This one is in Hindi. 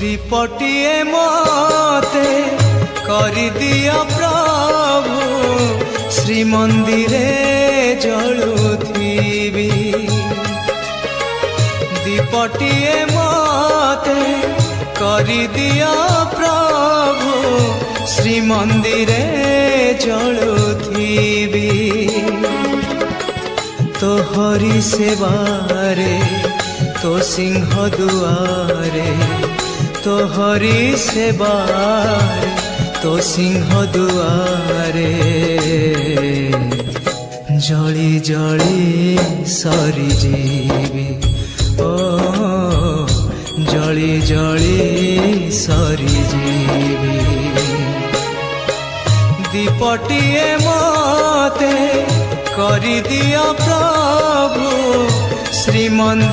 दीपटिए मते करि दिया प्रभु श्रीमंदिरे जलुथिबी दीपटिए मते करि दिया प्रभु श्रीमंदिरे जलुथिबी तो हरि सेवारे तो सिंह दुआरे तो हरि सेवारे तो सिंह दुआरे जली जली सरी जीवी ओ जली जली सरी जीवी दीपटिए मते करि दिया प्रभु श्रीमंदिर